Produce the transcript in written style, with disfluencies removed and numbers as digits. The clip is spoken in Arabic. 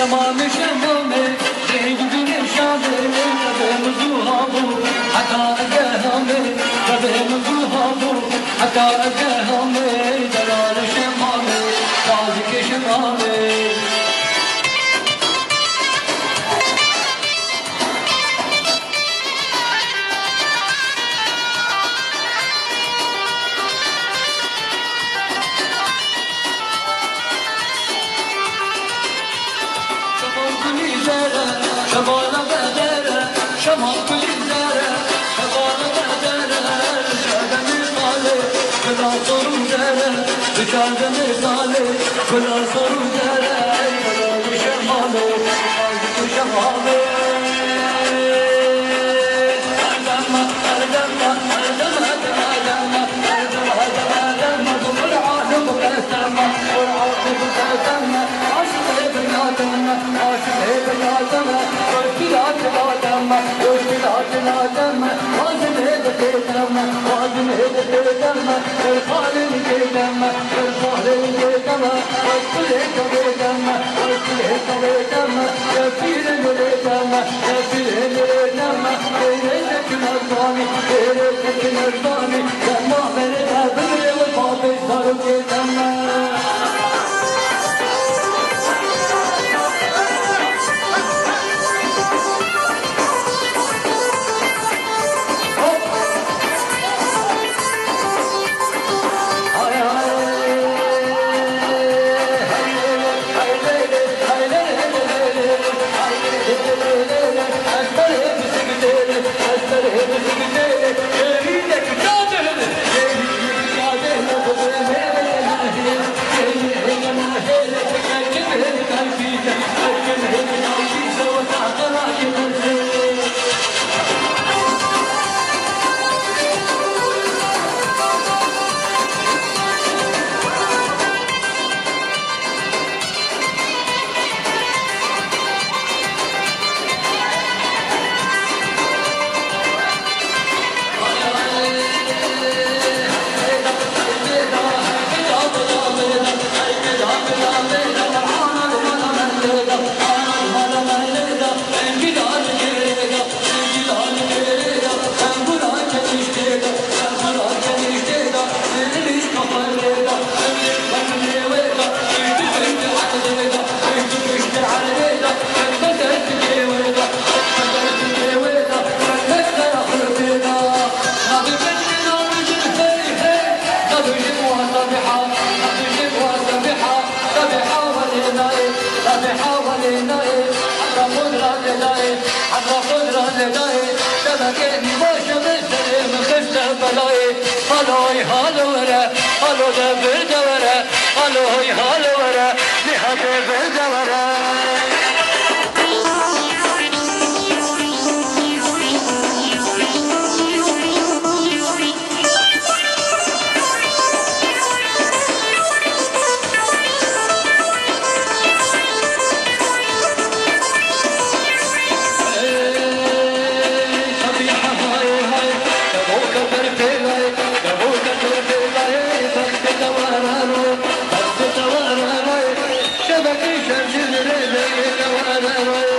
شمام شمامه زيد بن شامه ربهم زوهابو حتى أجاهمه ربهم زوهابو حتى أجاهمه جلال شمامه صادق شمامه شمال بدره شمال كل زره شمال بدره رشاد مثاله كلا صور زره رشاد مثاله كلا صور زره كلا شماله صادق شماله أردم أردم أردم أردم أردم أردم كل عالم قسم والعاقب قسم عاشق بنادم عاشق بنادم واشتلاك وازن هدى تيتم وازن هدى تيتم الخالد تيتم الخالد تيتم واشتلك بيتم واشتلك بيتم يا فيل نريتم يا فيل نريتم بيريتك نرضاني بيريتك نرضاني لما بنتها بني والبابي صاروا تيتم هالوي هالورا هالو دبر دورا هالوي هالورا نهاد بردورا شبكي شمس الليل